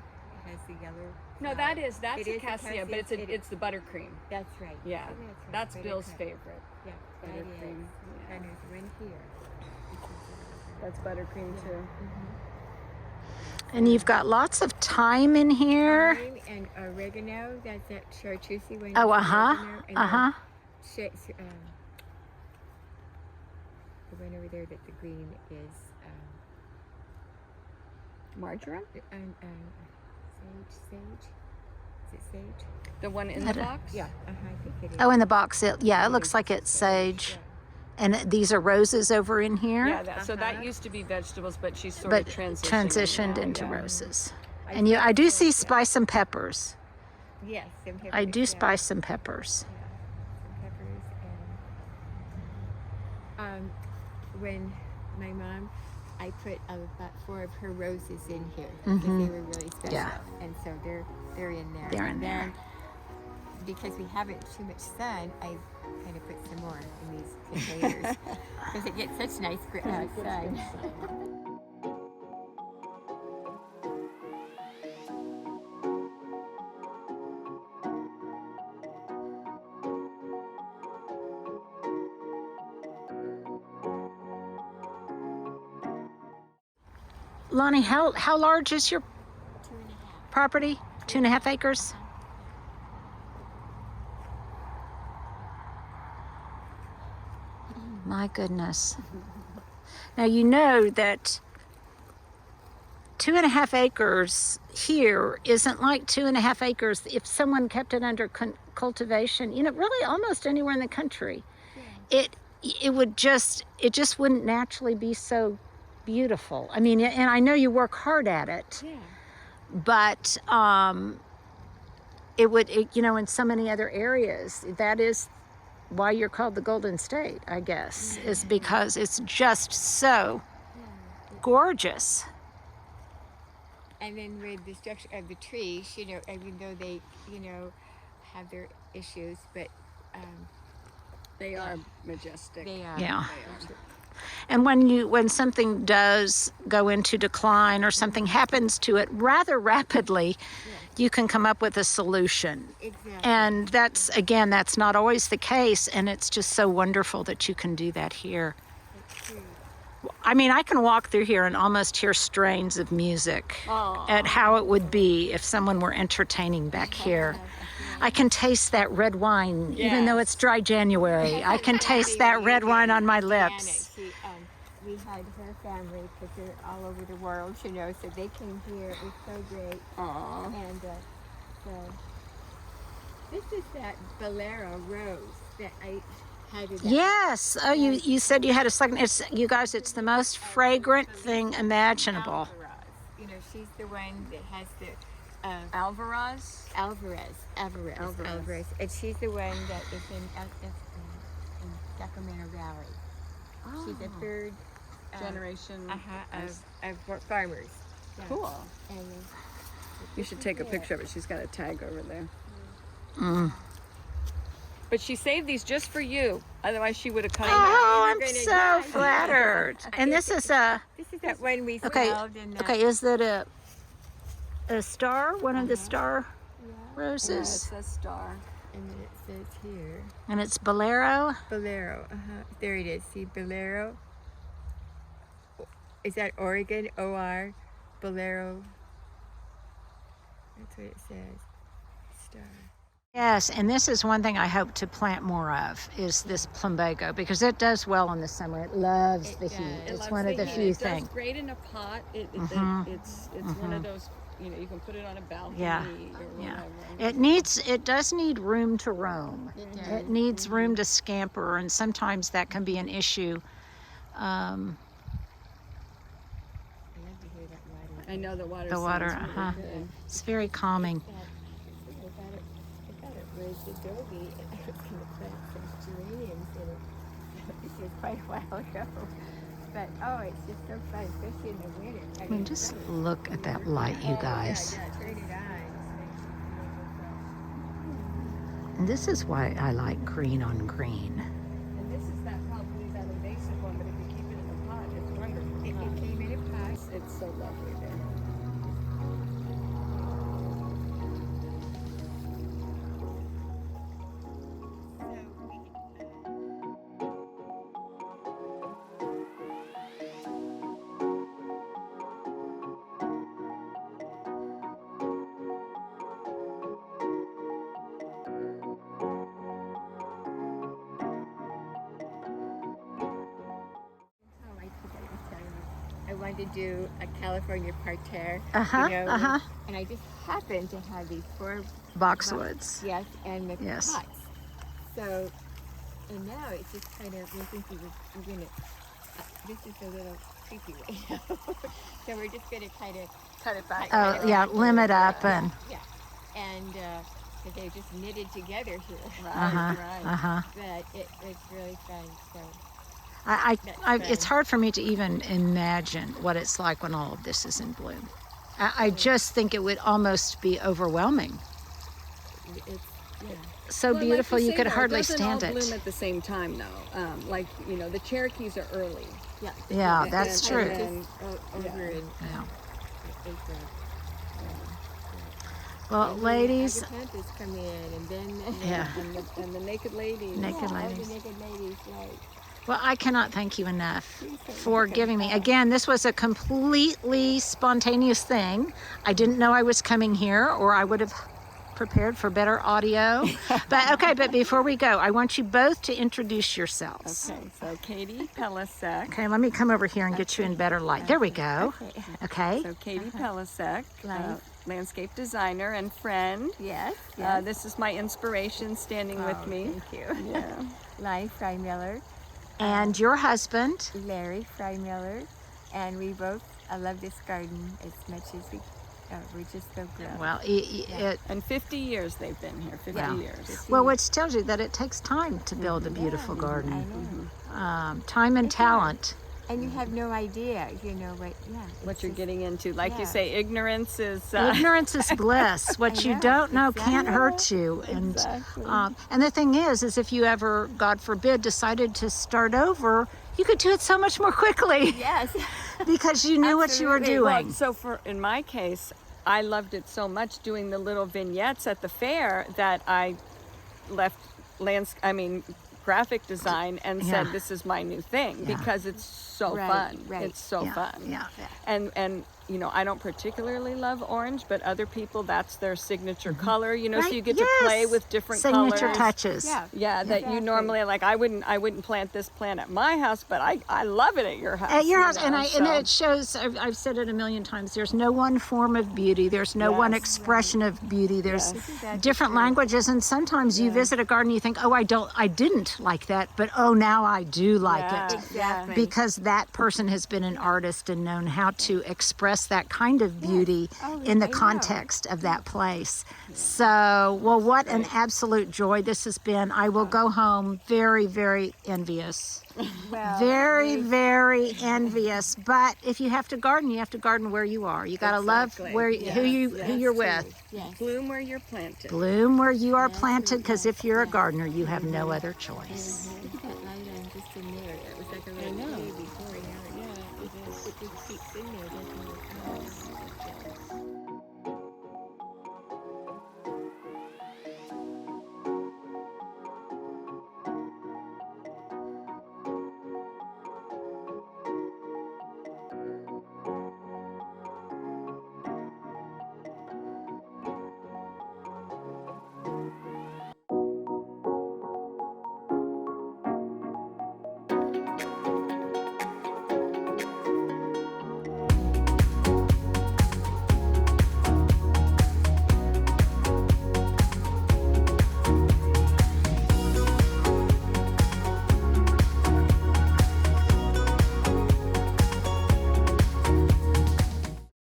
Speaker 3: has the yellow.
Speaker 2: No,
Speaker 3: flower.
Speaker 2: that's
Speaker 3: It
Speaker 2: a
Speaker 3: is
Speaker 2: cassia, but it's the buttercream.
Speaker 3: That's right.
Speaker 2: Yeah,
Speaker 3: Oh, right.
Speaker 2: that's Bill's
Speaker 3: Buttercup.
Speaker 2: favorite.
Speaker 3: Yeah, that is.
Speaker 2: Buttercream. Yeah.
Speaker 3: And there's one here.
Speaker 2: That's buttercream too.
Speaker 4: And you've got lots of thyme in here.
Speaker 3: Thyme and oregano. That's that chartreuse one.
Speaker 4: Oh,
Speaker 3: that's
Speaker 4: uh-huh,
Speaker 3: oregano, and
Speaker 4: uh-huh.
Speaker 3: then the one over there that the green is
Speaker 2: Marjoram?
Speaker 3: sage. Is it sage?
Speaker 2: The one in
Speaker 4: I
Speaker 2: the
Speaker 4: don't-
Speaker 2: box?
Speaker 3: Yeah, I think it is.
Speaker 4: Oh, in the box, yeah, it looks like it's sage. And these are roses over in here,
Speaker 2: Yeah, so that used to be vegetables, but she's sort
Speaker 4: but
Speaker 2: of
Speaker 4: transitioned
Speaker 2: now,
Speaker 4: into
Speaker 2: yeah.
Speaker 4: roses. And I do see spice and peppers.
Speaker 3: Yes, some peppers.
Speaker 4: I do
Speaker 3: yeah.
Speaker 4: spice some peppers.
Speaker 3: Yeah, some peppers and when my mom, I put about 4 of her roses in here because they were really special.
Speaker 4: Yeah.
Speaker 3: And so they're in there.
Speaker 4: They're in
Speaker 3: and
Speaker 4: there.
Speaker 3: then, because we haven't too much sun, I kind of put some more in these containers because it gets such nice sun.
Speaker 4: Lonnie, how large is your
Speaker 3: 2.5.
Speaker 4: property? 2.5 acres? My goodness. Now you know that 2.5 acres here isn't like 2.5 acres if someone kept it under cultivation, really almost anywhere in the country. It just wouldn't naturally be so beautiful. I mean, and I know you work hard at it.
Speaker 3: Yeah.
Speaker 4: But in so many other areas, that is why you're called the Golden State, I guess, is because it's just so gorgeous.
Speaker 3: And then with the structure of the trees, even though they, have their issues, but
Speaker 2: They are majestic.
Speaker 3: they are.
Speaker 4: Yeah.
Speaker 2: They are.
Speaker 4: And when something does go into decline or something happens to it rather rapidly, you can come up with a solution.
Speaker 3: Exactly.
Speaker 4: And that's not always the case, and it's just so wonderful that you can do that here.
Speaker 3: That's true.
Speaker 4: I mean, I can walk through here and almost hear strains of music at how it would be if someone were entertaining back here. I can taste that red wine, even though it's dry January. I can taste that red wine on my lips.
Speaker 3: We had her family, because they're all over the world, so they came here. It was so great.
Speaker 2: Aw.
Speaker 3: And so this is that Bolero rose that I had it.
Speaker 4: Yes. Oh, you said you had a second. It's the most fragrant thing imaginable.
Speaker 3: Alvarez. She's the one that has the
Speaker 2: Alvarez?
Speaker 3: Alvarez. And she's the one that is in Sacramento Valley. She's a third
Speaker 2: Generation.
Speaker 3: of farmers. Yeah.
Speaker 2: Cool.
Speaker 3: And
Speaker 2: You should take a picture of it. She's got a tag over there.
Speaker 4: Mm.
Speaker 2: But she saved these just for you. Otherwise, she would have come.
Speaker 4: Oh, I'm
Speaker 3: You're gonna
Speaker 4: so
Speaker 3: die.
Speaker 4: flattered. And this is a
Speaker 3: that one we
Speaker 4: okay.
Speaker 3: smelled in
Speaker 4: Okay, is that a star? One of the star
Speaker 2: Yeah, it
Speaker 4: roses,
Speaker 2: says star.
Speaker 3: and then it says here
Speaker 4: and it's Bolero.
Speaker 3: Bolero. There it is. See Bolero. Is that Oregon? OR Bolero. That's what it says. Star.
Speaker 4: Yes, and this is one thing I hope to plant more of, is this plumbago, because it does well in the summer. It loves
Speaker 3: It
Speaker 4: the
Speaker 3: does.
Speaker 4: heat.
Speaker 3: It
Speaker 4: It's
Speaker 2: loves
Speaker 4: one of the
Speaker 2: heat.
Speaker 4: few
Speaker 2: It
Speaker 4: things.
Speaker 2: does great in a pot. It's one of those, you know, you can put it on a balcony
Speaker 4: Yeah.
Speaker 2: or
Speaker 4: Yeah.
Speaker 2: whatever.
Speaker 4: It does need room to roam.
Speaker 3: It
Speaker 4: It
Speaker 3: does.
Speaker 4: needs room to scamper, and sometimes that can be an issue.
Speaker 3: I love to hear that water.
Speaker 2: I know the water
Speaker 4: The water,
Speaker 2: sounds really good.
Speaker 4: It's very calming.
Speaker 3: I thought it was adobe, and I was going to plant some geraniums in it. This is quite a while ago. But, oh, it's just so fun, especially in the winter.
Speaker 4: I mean, just look at that light, you guys.
Speaker 3: Yeah, turn it on.
Speaker 4: And this is why I like green on green.
Speaker 2: And this is probably that invasive one, but if you keep it in a pot, it's wonderful.
Speaker 3: It came in a pot.
Speaker 2: It's so lovely there.
Speaker 3: Oh, I forgot to tell you. I wanted to do a California parterre,
Speaker 4: Uh-huh.
Speaker 3: and I just happened to have these 4
Speaker 4: Boxwoods.
Speaker 3: yes, and the
Speaker 4: Yes.
Speaker 3: pots. So, and now it's just kind of, we're thinking we're gonna, this is a little creepy right now. So we're just gonna kind of
Speaker 2: Cut it back.
Speaker 4: Oh, yeah, limit up and,
Speaker 3: and they're just knitted together here.
Speaker 4: uh-huh,
Speaker 2: Right.
Speaker 4: uh-huh.
Speaker 3: But it's really fun. So
Speaker 4: It's hard for me to even imagine what it's like when all of this is in bloom. I just think it would almost be overwhelming.
Speaker 3: it's
Speaker 4: So
Speaker 2: Well,
Speaker 4: beautiful,
Speaker 2: like
Speaker 4: you
Speaker 2: say,
Speaker 4: could
Speaker 2: though,
Speaker 4: hardly
Speaker 2: it doesn't
Speaker 4: stand
Speaker 2: all
Speaker 4: it.
Speaker 2: bloom at the same time, though. Like, you know, the Cherokees are early.
Speaker 4: Yeah, that's
Speaker 2: And-
Speaker 4: true.
Speaker 2: and-
Speaker 3: over in
Speaker 4: Yeah.
Speaker 3: April.
Speaker 4: Well, ladies,
Speaker 3: Agapanthus come in, and then
Speaker 4: yeah.
Speaker 2: and the naked ladies.
Speaker 4: Naked
Speaker 3: all
Speaker 4: ladies.
Speaker 3: the naked ladies, right?
Speaker 4: Well, I cannot thank you enough for giving me. Again, this was a completely spontaneous thing. I didn't know I was coming here, or I would have prepared for better audio. But before we go, I want you both to introduce yourselves.
Speaker 2: Okay, so Katie Pelisek.
Speaker 4: Okay, let me come over here and get you in better light. There we go. Okay.
Speaker 2: So Katie Pelisek,
Speaker 3: Life.
Speaker 2: landscape designer and friend.
Speaker 3: Yes.
Speaker 2: This is my inspiration standing with me.
Speaker 3: Thank you.
Speaker 2: Yeah.
Speaker 3: Life Freimiller,
Speaker 4: And your husband.
Speaker 3: Larry Freimiller, and we both love this garden as much as we're just so grown.
Speaker 4: Well,
Speaker 2: And 50 years they've been here, 50
Speaker 3: Yeah.
Speaker 2: years.
Speaker 4: well, which tells you that it takes time to build a beautiful
Speaker 3: I
Speaker 4: garden.
Speaker 3: know.
Speaker 4: Time and talent.
Speaker 3: And you have no idea,
Speaker 2: What you're getting into. Like you
Speaker 3: Yeah.
Speaker 2: say, ignorance is...
Speaker 4: Ignorance is bliss. What you
Speaker 3: know,
Speaker 4: don't know can't
Speaker 3: exactly.
Speaker 4: hurt you.
Speaker 2: Exactly.
Speaker 4: And the thing is if you ever, God forbid, decided to start over, you could do it so much more quickly
Speaker 3: Yes.
Speaker 4: because you knew what you were
Speaker 3: Absolutely.
Speaker 4: doing.
Speaker 2: Well, so in my case, I loved it so much doing the little vignettes at the fair that I left graphic design and
Speaker 4: Yeah.
Speaker 2: said this is my new thing
Speaker 4: Yeah.
Speaker 2: because it's so
Speaker 3: Right,
Speaker 2: fun.
Speaker 3: right.
Speaker 2: It's so
Speaker 4: Yeah,
Speaker 2: fun.
Speaker 4: yeah.
Speaker 2: And you know, I don't particularly love orange, but other people, that's their signature color, you know, so
Speaker 4: Right,
Speaker 2: you get to play
Speaker 4: yes.
Speaker 2: with different
Speaker 4: Signature
Speaker 2: colors.
Speaker 4: touches.
Speaker 3: Yeah.
Speaker 2: Yeah, that you
Speaker 3: Exactly.
Speaker 2: normally, like, I wouldn't plant this plant at my house, but I love it at your house.
Speaker 4: At your
Speaker 2: you
Speaker 4: house, and
Speaker 2: know,
Speaker 4: and
Speaker 2: so-
Speaker 4: it shows. I've said it a million times. There's no one form of beauty. There's no one
Speaker 2: Yes.
Speaker 4: expression of beauty. There's
Speaker 2: Yes.
Speaker 4: different languages, and sometimes you visit a garden, you think, oh, I didn't like that, but oh, now I do like
Speaker 2: Yeah.
Speaker 4: it.
Speaker 3: Exactly.
Speaker 4: Because that person has been an artist and known how to express that kind of beauty in the
Speaker 3: I know.
Speaker 4: context of that place. So, well, what an absolute joy this has been. I will go home very, very envious.
Speaker 3: Well,
Speaker 4: Very, very envious. But if you have to garden, you have to garden where you are. You got to love
Speaker 2: Exactly.
Speaker 4: who
Speaker 2: Yes,
Speaker 4: you're with.
Speaker 3: yes.
Speaker 2: Bloom where you're planted.
Speaker 4: Bloom where you are planted, because if you're a gardener, you have no other choice.
Speaker 3: Look at that light on just in there. That was like a little
Speaker 2: know.
Speaker 3: tree before. Now
Speaker 2: Yeah, it is.
Speaker 3: it just keeps in there, doesn't it?